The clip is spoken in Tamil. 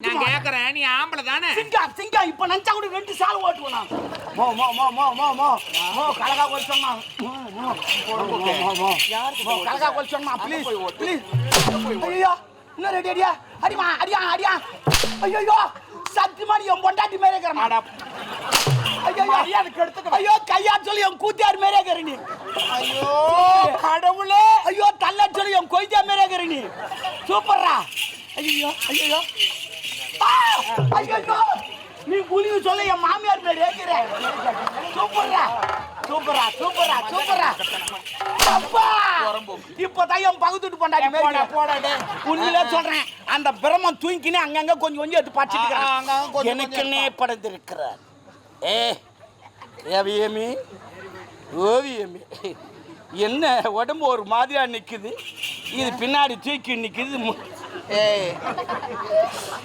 நான் கேக்குறேன், நீ ஆம்பளை தானே? சிங்கா இப்ப நினைச்சா கூட 2 சால் ஓட்டுவேன் நான். மோ மோ மோ மோ மோ மோ மோ கலகா கொல்சம்மா. யாருக்கு கலகா கொல்சம்மா ப்ளீஸ் ப்ளீஸ். ஐயோ இன்னும் ரெடி அடியா அடியா. ஐயோ சத்தியமா நீ என் பொண்டாட்டி மேலே இருக்கற. ஐயோ கையா சொல்லி என் கூத்தியார் மேலே இருக்கற நீ. ஐயோ கடவுளே. ஐயோ தள்ள சொல்லி என் கொய்தியா மேலே இருக்கற நீ. சூப்பர்ரா. ஐயோ நீ புலிய சொல்ல என் மாமியார் பேர் ஏக்கிற. சூப்பரா அப்பா இப்பதான் என் பகுத்துட்டு பொண்டாட்டி போடாடே. உண்மையிலே சொல்றேன், அந்த பிரம்மம் தூங்கினே அங்கங்க கொஞ்சம் எடுத்து பாய்ச்சிட்டு எனக்குன்னே படைத்திருக்கிறார். ஓவியமே என்ன உடம்பு ஒரு மாதிரியா நிக்குது, இது பின்னாடி தூக்கி நிக்குது.